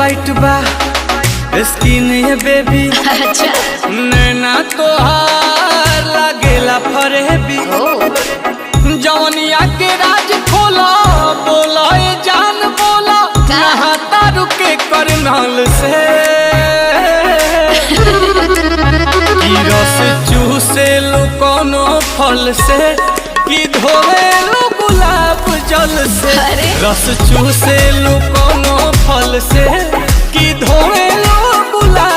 White बा skin ये baby, अच्छा नैना तोहार लागेला फरेबी। जवनिया के राज खोला, बोला ये जान बोला, नहाता रुके करनाल से। की रस चूसे लो कोनो फल से, कि धोवे लो गुलाब जल से। रस चूसे लो कोनो फल से, कि धोवे लो गुलाब